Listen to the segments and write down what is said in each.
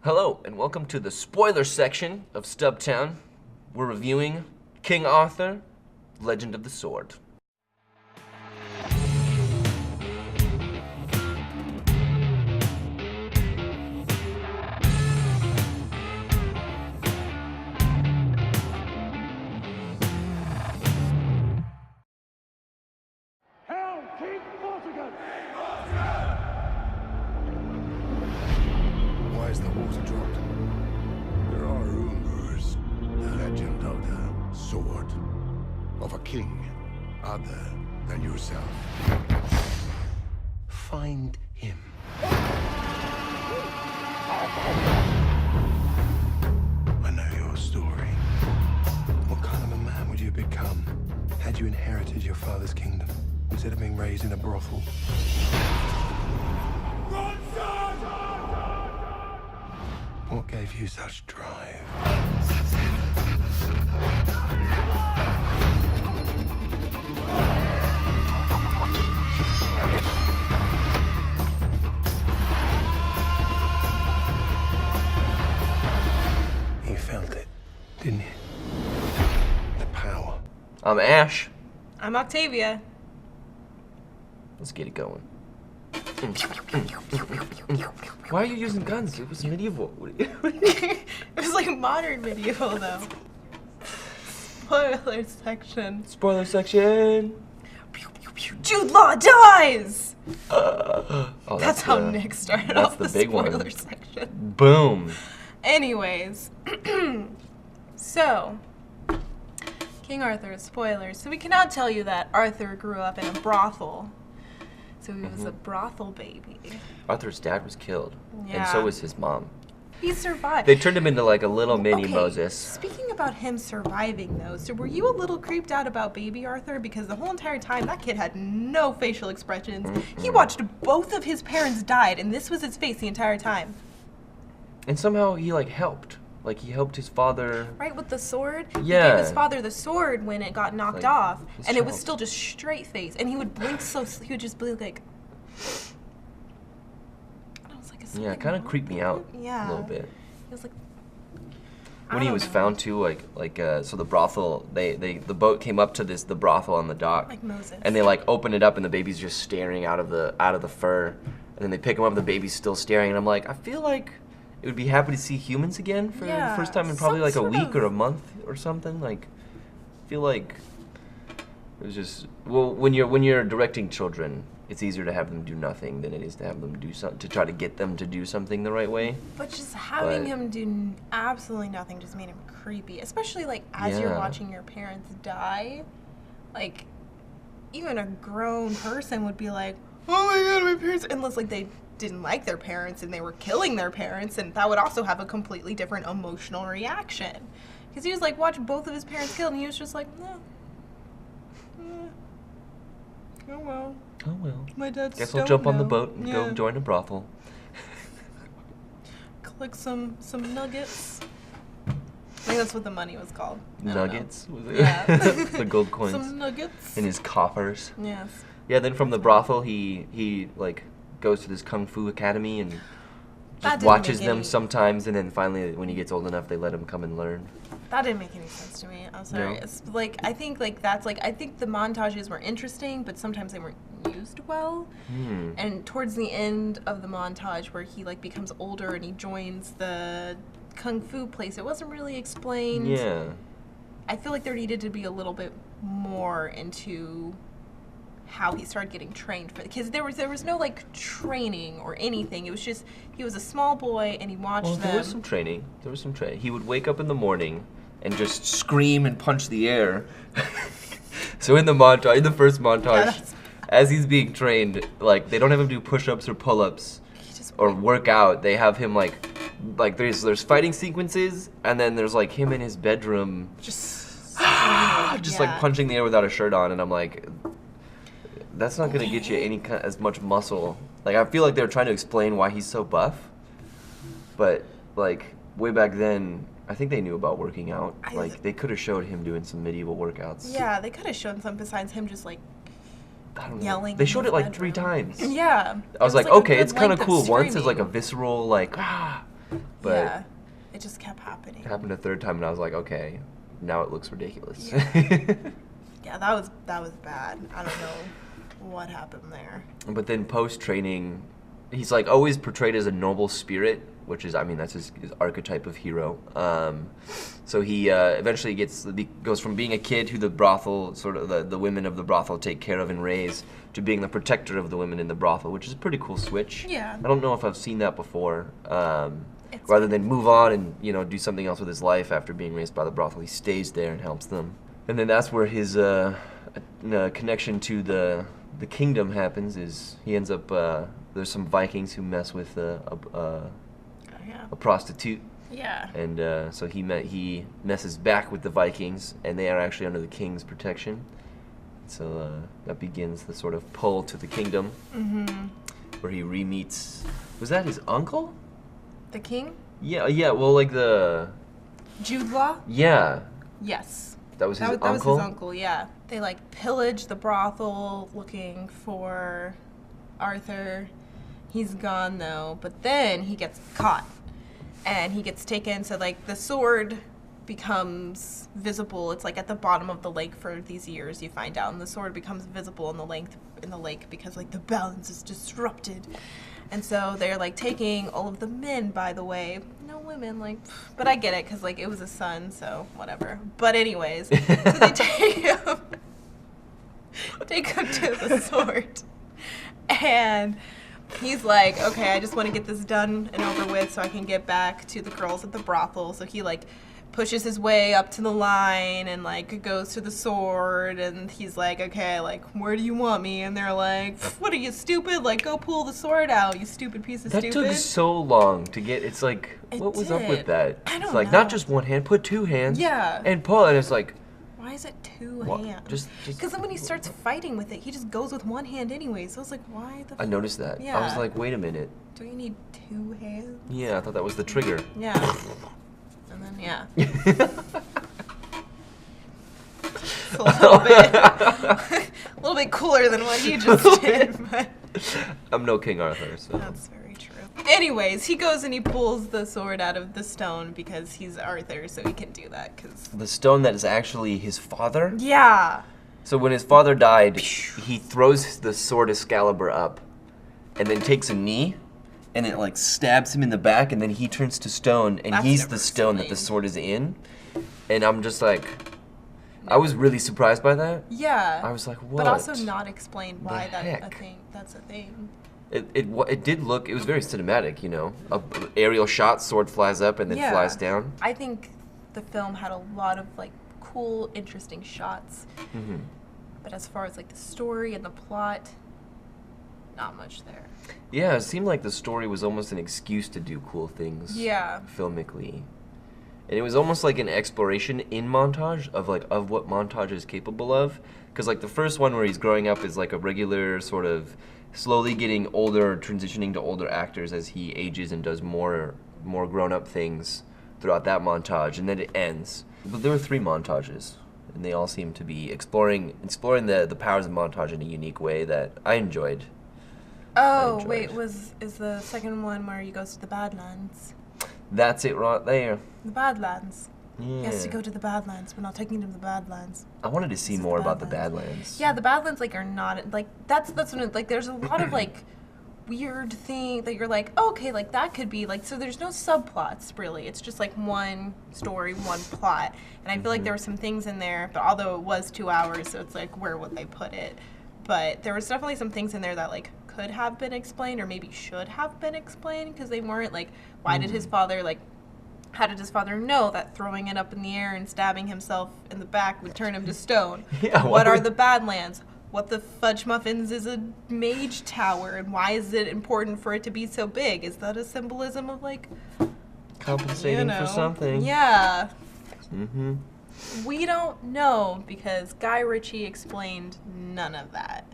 Hello, and welcome to the spoiler section of Stubtown. We're reviewing King Arthur, Legend of the Sword. Hail King Vortigern! Why is the water dropped? There are rumors. The legend of the sword. Of a king other than yourself. Find him. I know your story. What kind of a man would you become had you inherited your father's kingdom instead of being raised in a brothel? What gave you such drive? You felt it, didn't you? The power. I'm Ash. I'm Octavia. Let's get it going. Why are you using guns? It was medieval. It was like modern medieval though. Spoiler section. Spoiler section. Jude Law dies! Oh, That's how Nick started that's off the the big one. spoiler section. Boom. Anyways, so King Arthur, spoilers. So we can now tell you that Arthur grew up in a brothel. So he was a brothel baby. Arthur's dad was killed, and Yeah. so was his mom. He survived. They turned him into like a little mini Okay, Moses. Speaking about him surviving though, so were you a little creeped out about baby Arthur? Because the whole entire time that kid had no facial expressions. He watched both of his parents died and this was his face the entire time. And somehow he like helped. Like he helped his father. Right, with the sword? He Yeah. gave his father the sword when it got knocked Like, off. his And it was child. still just straight face. And he would blink he would just blink like... And I was like, is Yeah, something kind of wrong creeped me with out him? Yeah. a little bit. He was like... When he was found too, so the brothel, the boat came up to the brothel on the dock. Like Moses. And they like open it up and the baby's just staring out of the fur. And then they pick him up, the baby's still staring, and I'm like, I feel like it would be happy to see humans again for Yeah, the first time in probably some like a sort week of- or a month or something. Like, I feel like it was just when you're directing children, it's easier to have them do nothing than it is to have them do something, to try to get them to do something the right way. But just having But- him do absolutely nothing just made him creepy. Especially like as you're Yeah. watching your parents die. Like even a grown person would be like, oh my god, my parents, unless like they didn't like their parents and they were killing their parents, and that would also have a completely different emotional reaction. Because he was like, watch both of his parents killed, and he was just like, oh well, Oh well. my dad's Guess I'll stoned jump on the now." boat and go Yeah. join a brothel. Collect some nuggets. I think that's what the money was called. I don't know. Nuggets? Was it? Yeah. The gold coins Some nuggets. in his coffers. Yes. Yeah, then from the brothel, he like goes to this kung fu academy and That just didn't watches make them any- sometimes, and then finally, when he gets old enough, they let him come and learn. That didn't make any sense to me. I'm sorry. No? It's like I think the montages were interesting, but sometimes they weren't used well. Hmm. And towards the end of the montage, where he like becomes older and he joins the kung fu place, it wasn't really explained. Yeah. I feel like there needed to be a little bit more into how he started getting trained for, because there was no like training or anything. It was just he was a small boy and he watched Well, them. there was some training. There was some training. He would wake up in the morning and just scream and punch the air. So in the montage, in the first montage, that's- as he's being trained, like they don't have him do push-ups or pull-ups He just or work out. They have him like there's fighting sequences, and then there's like him in his bedroom just like punching the air without a shirt on, and I'm like, that's not gonna get you as much muscle. Like I feel like they were trying to explain why he's so buff, but like way back then, I think they knew about working out. Like they could have showed him doing some medieval workouts. Yeah, they could have shown some besides him just like I don't know. yelling. They in showed his it like bedroom. 3 times. Yeah. I was It like, a okay, good it's kind of length cool. Once is like a screaming. visceral, like, But yeah, it just kept happening. it happened a third time, and I was like, okay, now it looks ridiculous. Yeah, that was bad. I don't know what happened there. But then post-training, he's like always portrayed as a noble spirit, which is, I mean, that's his archetype of hero. So he eventually goes from being a kid who the brothel, sort of the women of the brothel take care of and raise, to being the protector of the women in the brothel, which is a pretty cool switch. Yeah. I don't know if I've seen that before. Rather than move on and, you know, do something else with his life after being raised by the brothel, he stays there and helps them. And then that's where his connection to the kingdom happens. Is he ends up there's some Vikings who mess with a prostitute. Yeah. And so he messes back with the Vikings, and they are actually under the king's protection. So that begins the sort of pull to the kingdom, where he re-meets. Was that his uncle? The king? Yeah. Well, like the Jude Law? Yeah. Yes. That was his uncle? That was his uncle, yeah. They, like, pillage the brothel looking for Arthur. He's gone, though. But then he gets caught. And he gets taken, so, like, the sword becomes visible. It's, like, at the bottom of the lake for these years, you find out. And the sword becomes visible in the lake because, like, the balance is disrupted. And so they're, like, taking all of the men, by the way. No women, like, but I get it, because, like, it was a son, so whatever. But anyways, so they take him to the sword. And he's like, okay, I just want to get this done and over with so I can get back to the girls at the brothel. So he, like, pushes his way up to the line and, like, goes to the sword, and he's like, okay, like, where do you want me? And they're like, what are you, stupid? Like, go pull the sword out, you stupid piece of stupid. That took so long to get. It's like, what was up with that? I don't It's like, know. not just one hand, put two hands. Yeah. And pull, and it's like, Why is it two what? hands? Just. Because then when he starts fighting with it, he just goes with one hand anyway. So I was like, why the I noticed that. I was Yeah. like, wait a minute. do you need two hands? Yeah, I thought that was the trigger. Yeah. And then, yeah. It's a little bit cooler than what he just did, but I'm no King Arthur, so. that's very true. Anyways, he goes and he pulls the sword out of the stone because he's Arthur, so he can do that. Cause The stone that is actually his father? yeah. So when his father died, he throws the sword Excalibur up and then takes a knee and it like stabs him in the back, and then he turns to stone, and That's he's never the stone that the explained. sword is in. And I'm just like, I was really surprised by that. Yeah. I was like, what? But also not explained why The heck? that's a thing. It did look, it was very cinematic, you know. A aerial shot, sword flies up and then Yeah. flies down. I think the film had a lot of like cool, interesting shots. Mm-hmm. But as far as like the story and the plot, not much there. Yeah, it seemed like the story was almost an excuse to do cool things. Yeah. Filmically. And it was almost like an exploration in montage of what montage is capable of. Because like the first one where he's growing up is like a regular sort of slowly getting older, transitioning to older actors as he ages and does more grown-up things throughout that montage, and then it ends. But there were 3 montages, and they all seem to be exploring the powers of montage in a unique way that I enjoyed. Oh, enjoyed. wait, is the second one where he goes to the Badlands? That's it right there. The Badlands. Yeah. He has to go to the Badlands. We're not taking him to the Badlands. I wanted to see This is more the about the Badlands. Badlands. Yeah, the Badlands like are not like that's when it, like there's a lot of like weird thing that you're like, oh, okay, like that could be like, so there's no subplots really. It's just like one story, one plot. And I feel like there were some things in there, but although it was 2 hours, so it's like where would they put it? But there was definitely some things in there that like could have been explained or maybe should have been explained because they weren't. Like, why did his father like, how did his father know that throwing it up in the air and stabbing himself in the back would turn him to stone? Yeah, What what are would- the Badlands? What the fudge muffins is a mage tower, and why is it important for it to be so big? Is that a symbolism of like, Compensating you know, for something. Yeah. Mm-hmm. We don't know because Guy Ritchie explained none of that.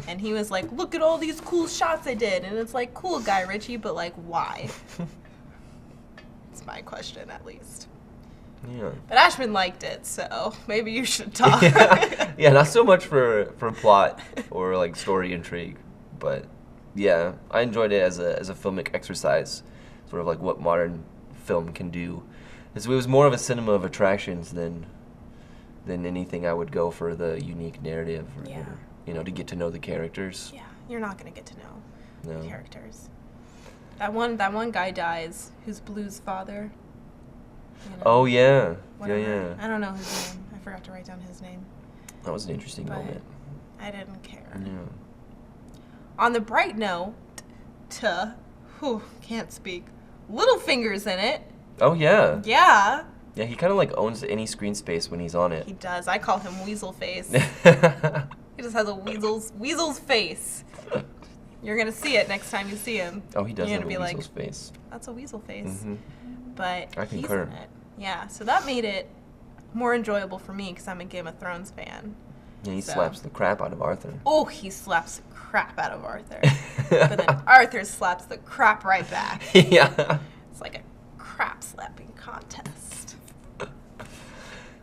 And he was like, look at all these cool shots I did. And it's like, cool, Guy Ritchie, but like, why? It's my question, at least. Yeah. But Ashman liked it, so maybe you should talk. Yeah, not so much for plot or like story intrigue, but yeah, I enjoyed it as a filmic exercise. sort of like what modern film can do. It was more of a cinema of attractions than anything I would go for the unique narrative or you know, to get to know the characters. Yeah, you're not gonna get to know No. the characters. That one guy dies, who's Blue's father. You know, Oh yeah, whatever. yeah. I don't know his name. I forgot to write down his name. That was an interesting But moment. I didn't care. Yeah. On the bright note, can't speak. Littlefinger's in it. Oh yeah. Yeah, Yeah, he kind of like owns any screen space when he's on he it. does. I call him Weasel Face. He just has a weasel's face. You're gonna see it next time you see him. Oh, he does You're have a gonna be weasel's like, face. that's a weasel face. Hmm. But I he's concur. in it. Yeah, so that made it more enjoyable for me because I'm a Game of Thrones fan. Yeah, he So- slaps the crap out of Arthur. Oh, he slaps the crap out of Arthur. But then Arthur slaps the crap right back. Yeah. It's like a crap slapping contest.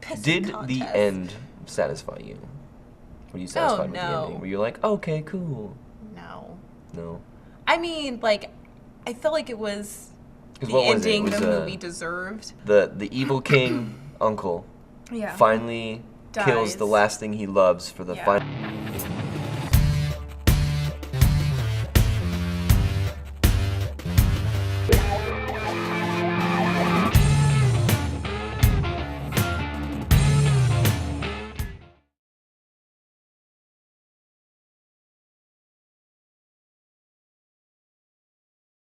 Pissing Did the contest. end satisfy you? Were you satisfied with the no. ending? Were you like, okay, cool? No. No. I mean, like, I felt like it was 'Cause the what was it? It ending was, the movie deserved. The evil king uncle Yeah. finally kills Dies. the last thing he loves for the Yeah. final.